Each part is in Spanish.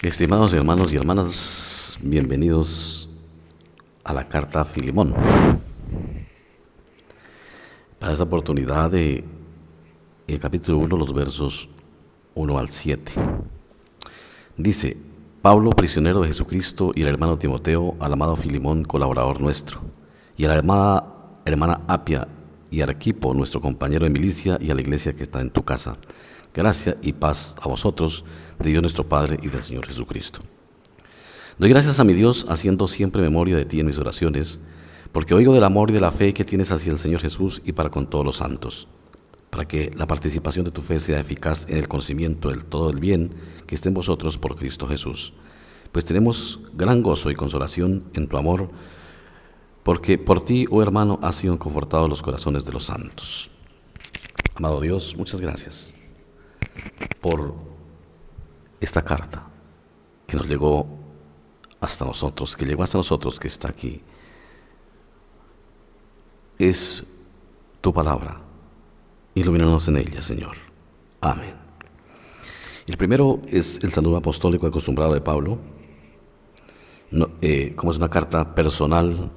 Estimados hermanos y hermanas, bienvenidos a la carta a Filemón. Para esta oportunidad de el capítulo 1, los versos 1 al 7. Dice: Pablo, prisionero de Jesucristo, y el hermano Timoteo, al amado Filemón, colaborador nuestro, y a la hermana Apia y Arquipo, nuestro compañero de milicia, y a la iglesia que está en tu casa. Gracia y paz a vosotros, de Dios nuestro Padre y del Señor Jesucristo. Doy gracias a mi Dios, haciendo siempre memoria de ti en mis oraciones, porque oigo del amor y de la fe que tienes hacia el Señor Jesús y para con todos los santos, para que la participación de tu fe sea eficaz en el conocimiento del todo el bien que esté en vosotros por Cristo Jesús. Pues tenemos gran gozo y consolación en tu amor, porque por ti, oh hermano, han sido confortados los corazones de los santos. Amado Dios, muchas gracias por esta carta que nos llegó hasta nosotros, que está aquí. Es tu palabra. Ilumínanos en ella, Señor. Amén. El primero es el saludo apostólico acostumbrado de Pablo. Como es una carta personal,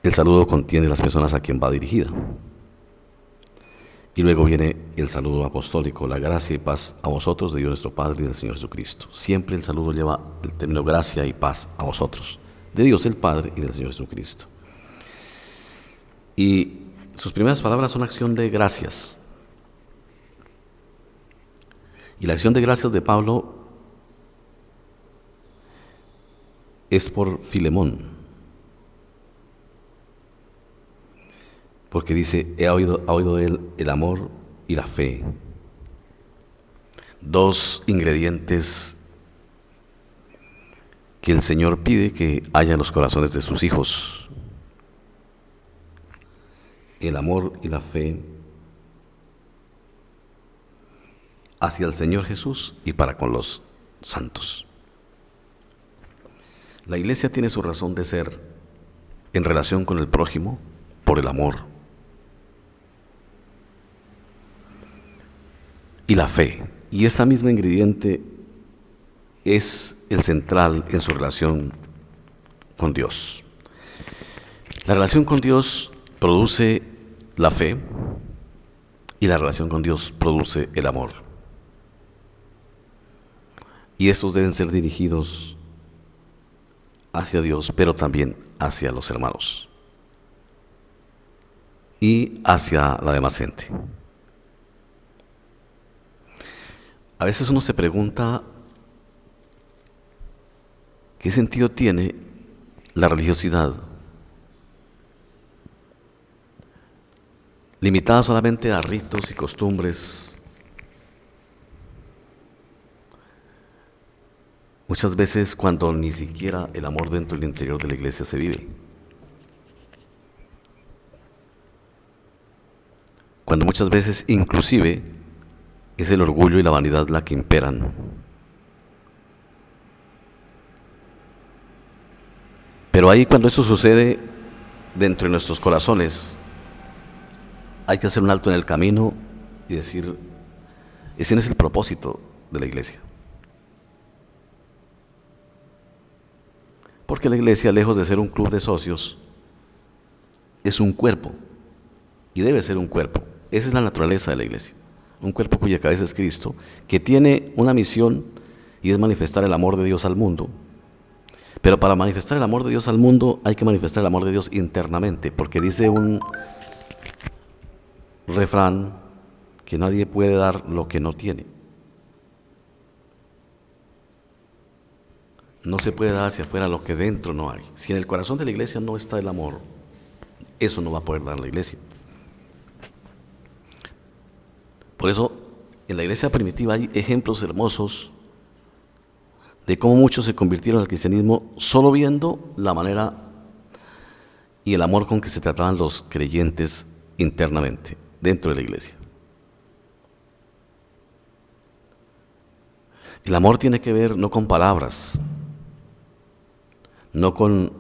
el saludo contiene las personas a quien va dirigida. Y luego viene el saludo apostólico: la gracia y paz a vosotros, de Dios nuestro Padre y del Señor Jesucristo. Siempre el saludo lleva el término gracia y paz a vosotros, de Dios el Padre y del Señor Jesucristo. Y sus primeras palabras son acción de gracias. Y la acción de gracias de Pablo es por Filemón. Porque dice: ha oído de él el amor y la fe. Dos ingredientes que el Señor pide que haya en los corazones de sus hijos: el amor y la fe hacia el Señor Jesús y para con los santos. La iglesia tiene su razón de ser en relación con el prójimo por el amor y la fe, y esa misma ingrediente es el central en su relación con Dios. La relación con Dios produce la fe y la relación con Dios produce el amor. Y estos deben ser dirigidos hacia Dios, pero también hacia los hermanos y hacia la demás gente. A veces uno se pregunta qué sentido tiene la religiosidad limitada solamente a ritos y costumbres. Muchas veces cuando ni siquiera el amor dentro del interior de la iglesia se vive. Cuando muchas veces inclusive es el orgullo y la vanidad la que imperan. Pero ahí, cuando eso sucede dentro de nuestros corazones, hay que hacer un alto en el camino y decir: ese no es el propósito de la iglesia. Porque la iglesia, lejos de ser un club de socios, es un cuerpo, y debe ser un cuerpo. Esa es la naturaleza de la iglesia. Un cuerpo cuya cabeza es Cristo, que tiene una misión, y es manifestar el amor de Dios al mundo. Pero para manifestar el amor de Dios al mundo hay que manifestar el amor de Dios internamente, porque dice un refrán que nadie puede dar lo que no tiene. No se puede dar hacia afuera lo que dentro no hay. Si en el corazón de la iglesia no está el amor, eso no va a poder dar la iglesia. Por eso, en la iglesia primitiva hay ejemplos hermosos de cómo muchos se convirtieron al cristianismo solo viendo la manera y el amor con que se trataban los creyentes internamente, dentro de la iglesia. El amor tiene que ver no con palabras, no con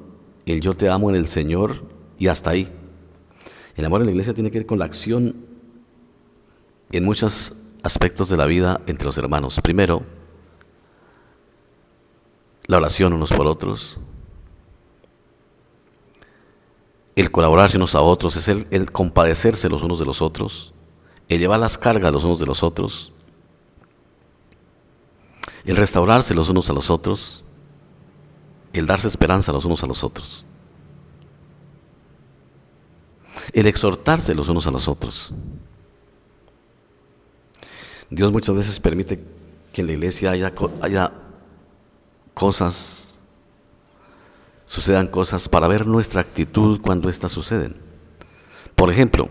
el yo te amo en el Señor y hasta ahí. El amor en la iglesia tiene que ver con la acción en muchos aspectos de la vida entre los hermanos. Primero, la oración unos por otros, el colaborarse unos a otros, es el compadecerse los unos de los otros, el llevar las cargas los unos de los otros, el restaurarse los unos a los otros, el darse esperanza los unos a los otros, el exhortarse los unos a los otros. Dios muchas veces permite que en la iglesia haya cosas, sucedan cosas para ver nuestra actitud cuando éstas suceden. Por ejemplo,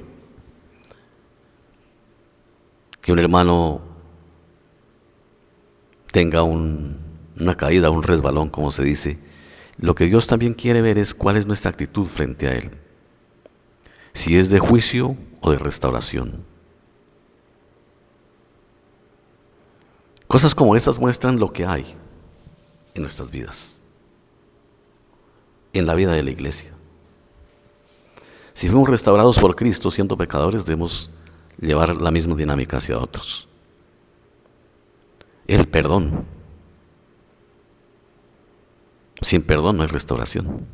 que un hermano tenga una caída, un resbalón, como se dice. Lo que Dios también quiere ver es cuál es nuestra actitud frente a Él. Si es de juicio o de restauración. Cosas como esas muestran lo que hay en nuestras vidas, en la vida de la iglesia. Si fuimos restaurados por Cristo siendo pecadores, debemos llevar la misma dinámica hacia otros. El perdón. Sin perdón no hay restauración.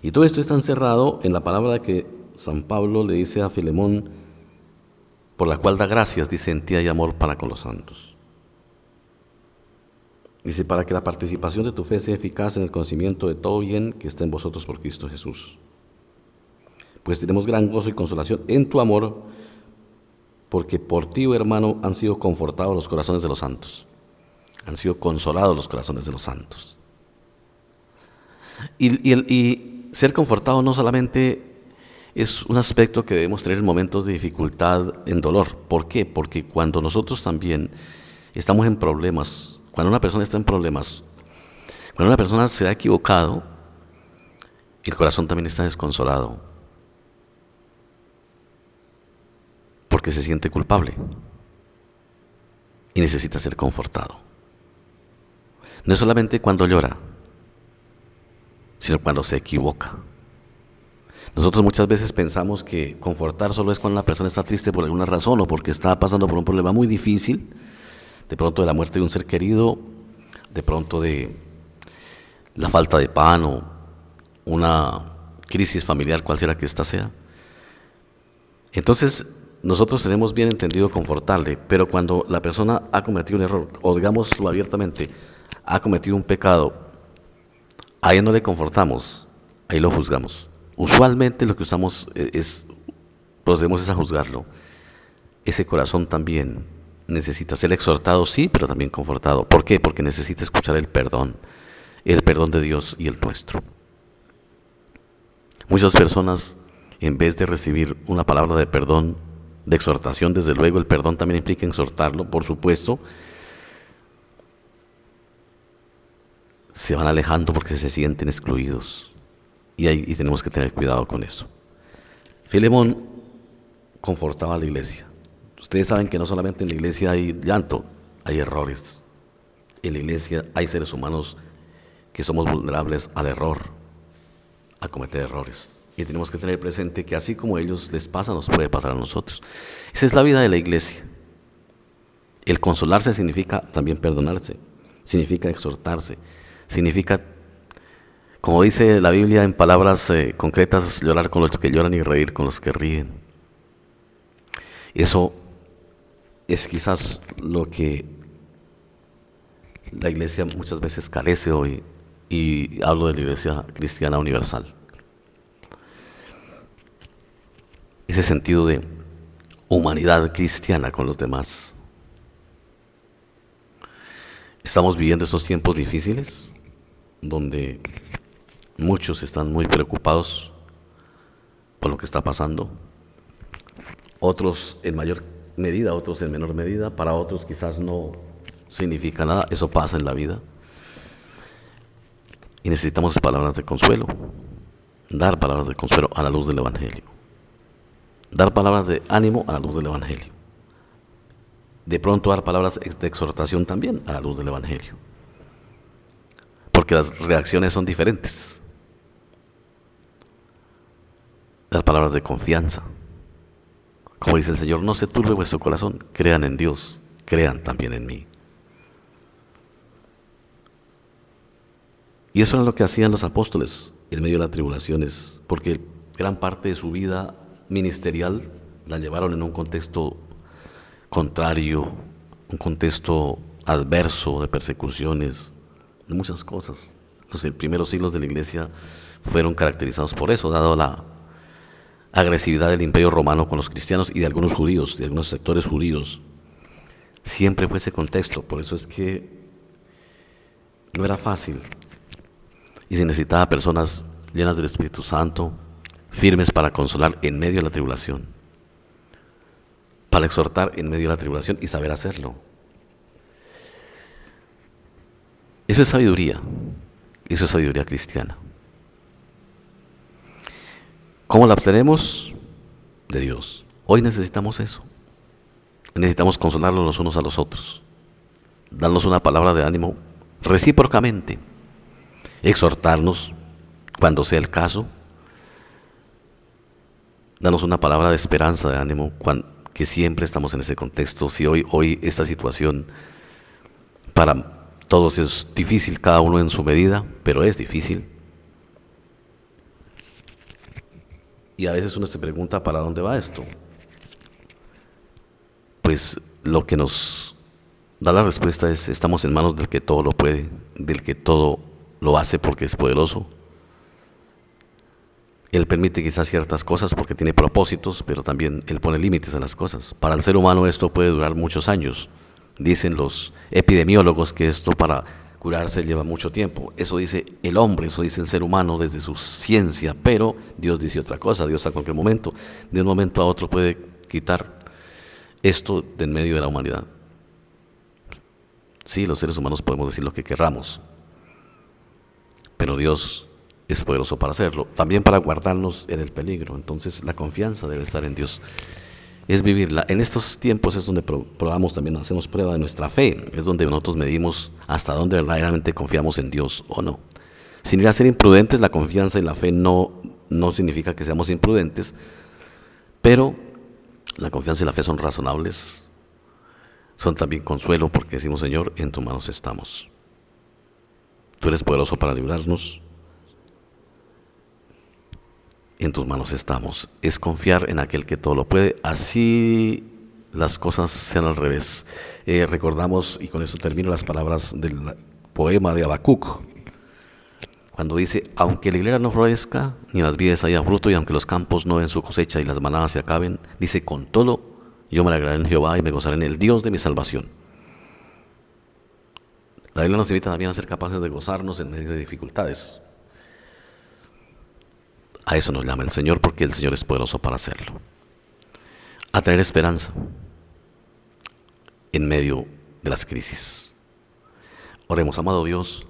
Y todo esto está encerrado en la palabra que San Pablo le dice a Filemón, por la cual da gracias, dice, en ti hay amor para con los santos. Dice, para que la participación de tu fe sea eficaz en el conocimiento de todo bien que está en vosotros por Cristo Jesús. Pues tenemos gran gozo y consolación en tu amor, porque por ti, oh hermano, han sido confortados los corazones de los santos. Han sido consolados los corazones de los santos. Y ser confortado no solamente es un aspecto que debemos tener en momentos de dificultad, en dolor. ¿Por qué? Porque cuando nosotros también estamos en problemas, cuando una persona está en problemas, cuando una persona se ha equivocado, el corazón también está desconsolado, porque se siente culpable y necesita ser confortado. No es solamente cuando llora, sino cuando se equivoca. Nosotros muchas veces pensamos que confortar solo es cuando una persona está triste por alguna razón o porque está pasando por un problema muy difícil, de pronto de la muerte de un ser querido, de pronto de la falta de pan o una crisis familiar, cualquiera que ésta sea. Entonces, nosotros tenemos bien entendido confortarle, pero cuando la persona ha cometido un error, o digámoslo abiertamente, ha cometido un pecado, ahí no le confortamos, ahí lo juzgamos. Usualmente lo que usamos procedemos a juzgarlo. Ese corazón también necesita ser exhortado, sí, pero también confortado. ¿Por qué? Porque necesita escuchar el perdón de Dios y el nuestro. Muchas personas, en vez de recibir una palabra de perdón, de exhortación, desde luego el perdón también implica exhortarlo, por supuesto, se van alejando porque se sienten excluidos. Y tenemos que tener cuidado con eso. Filemón confortaba a la iglesia. Ustedes saben que no solamente en la iglesia hay llanto, hay errores. En la iglesia hay seres humanos que somos vulnerables al error, a cometer errores. Y tenemos que tener presente que así como a ellos les pasa, nos puede pasar a nosotros. Esa es la vida de la iglesia. El consolarse significa también perdonarse, significa exhortarse, significa, como dice la Biblia en palabras concretas, llorar con los que lloran y reír con los que ríen. Eso es quizás lo que la iglesia muchas veces carece hoy, y hablo de la iglesia cristiana universal. Ese sentido de humanidad cristiana con los demás. Estamos viviendo estos tiempos difíciles, donde muchos están muy preocupados por lo que está pasando, otros en mayor medida, otros en menor medida, para otros quizás no significa nada, eso pasa en la vida. Y necesitamos palabras de consuelo, dar palabras de consuelo a la luz del Evangelio, dar palabras de ánimo a la luz del Evangelio, de pronto dar palabras de exhortación también a la luz del Evangelio, porque las reacciones son diferentes. Dar palabras de confianza, como dice el Señor, no se turbe vuestro corazón, crean en Dios, crean también en mí. Y eso era lo que hacían los apóstoles en medio de las tribulaciones, porque gran parte de su vida ministerial la llevaron en un contexto contrario, un contexto adverso de persecuciones, de muchas cosas. Los primeros siglos de la iglesia fueron caracterizados por eso, dado la agresividad del imperio romano con los cristianos y de algunos judíos, de algunos sectores judíos. Siempre fue ese contexto, por eso es que no era fácil y se necesitaba personas llenas del Espíritu Santo, firmes para consolar en medio de la tribulación, para exhortar en medio de la tribulación y saber hacerlo. Eso es sabiduría cristiana. ¿Cómo la obtenemos? De Dios. Hoy necesitamos eso. Necesitamos consolarnos los unos a los otros, darnos una palabra de ánimo recíprocamente, exhortarnos cuando sea el caso, darnos una palabra de esperanza, de ánimo, que siempre estamos en ese contexto. Si hoy esta situación para todos es difícil, cada uno en su medida, pero es difícil. Y a veces uno se pregunta, ¿para dónde va esto? Pues lo que nos da la respuesta es: estamos en manos del que todo lo puede, del que todo lo hace porque es poderoso. Él permite quizás ciertas cosas porque tiene propósitos, pero también Él pone límites a las cosas. Para el ser humano esto puede durar muchos años. Dicen los epidemiólogos que esto para curarse lleva mucho tiempo. Eso dice el hombre, eso dice el ser humano desde su ciencia, pero Dios dice otra cosa. Dios a cualquier momento, de un momento a otro, puede quitar esto de en medio de la humanidad. Sí, los seres humanos podemos decir lo que querramos, pero Dios es poderoso para hacerlo, también para guardarnos en el peligro. Entonces la confianza debe estar en Dios, es vivirla. En estos tiempos es donde probamos también, hacemos prueba de nuestra fe, es donde nosotros medimos hasta dónde verdaderamente confiamos en Dios o no. Sin ir a ser imprudentes, la confianza y la fe no significa que seamos imprudentes, pero la confianza y la fe son razonables, son también consuelo, porque decimos: Señor, en tus manos estamos. Tú eres poderoso para librarnos. En tus manos estamos. Es confiar en aquel que todo lo puede, así las cosas sean al revés. Recordamos, y con esto termino, las palabras del poema de Habacuc, cuando dice: aunque la higuera no florezca, ni las vides haya fruto, y aunque los campos no den su cosecha y las manadas se acaben, dice: con todo yo me alegraré en Jehová y me gozaré en el Dios de mi salvación. La Biblia nos invita también a ser capaces de gozarnos en medio de dificultades. A eso nos llama el Señor, porque el Señor es poderoso para hacerlo. A traer esperanza en medio de las crisis. Oremos. Amado Dios,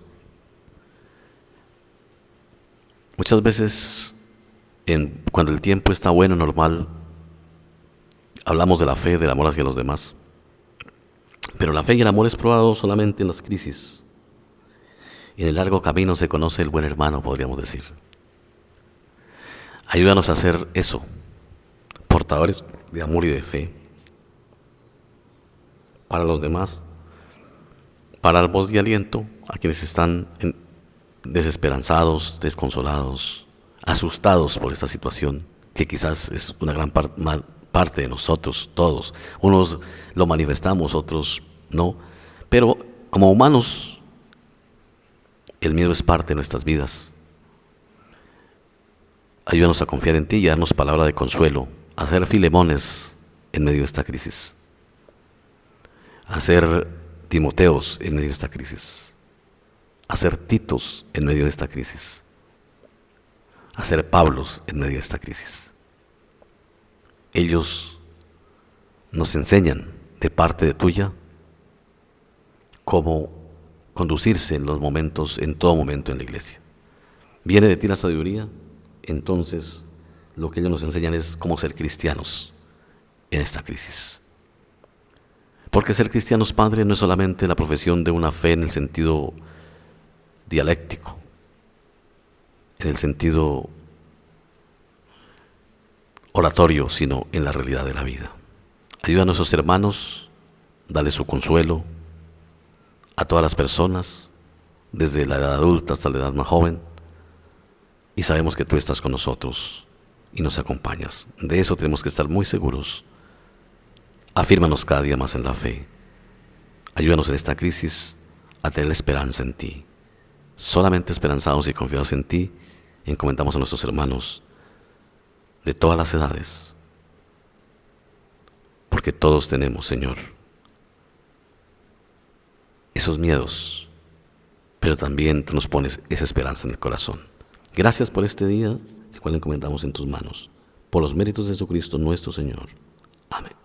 muchas veces cuando el tiempo está bueno, normal, hablamos de la fe, del amor hacia los demás. Pero la fe y el amor es probado solamente en las crisis. Y en el largo camino se conoce el buen hermano, podríamos decir. Ayúdanos a hacer eso, portadores de amor y de fe, para los demás, para dar voz de aliento a quienes están desesperanzados, desconsolados, asustados por esta situación, que quizás es una gran parte de nosotros, todos. Unos lo manifestamos, otros no, pero como humanos, el miedo es parte de nuestras vidas. Ayúdanos a confiar en ti y a darnos palabra de consuelo, a ser Filemones en medio de esta crisis, a ser Timoteos en medio de esta crisis, a ser Titos en medio de esta crisis, a ser Pablos en medio de esta crisis. Ellos nos enseñan de parte de tuya cómo conducirse en los momentos, en todo momento en la iglesia. Viene de ti la sabiduría. Entonces, lo que ellos nos enseñan es cómo ser cristianos en esta crisis. Porque ser cristianos, Padre, no es solamente la profesión de una fe en el sentido dialéctico, en el sentido oratorio, sino en la realidad de la vida. Ayuda a nuestros hermanos, dale su consuelo a todas las personas, desde la edad adulta hasta la edad más joven, y sabemos que tú estás con nosotros y nos acompañas. De eso tenemos que estar muy seguros. Afírmanos cada día más en la fe. Ayúdanos en esta crisis a tener esperanza en ti. Solamente esperanzados y confiados en ti, encomendamos a nuestros hermanos de todas las edades, porque todos tenemos, Señor, esos miedos, pero también tú nos pones esa esperanza en el corazón. Gracias por este día, el cual encomendamos en tus manos, por los méritos de Jesucristo nuestro Señor. Amén.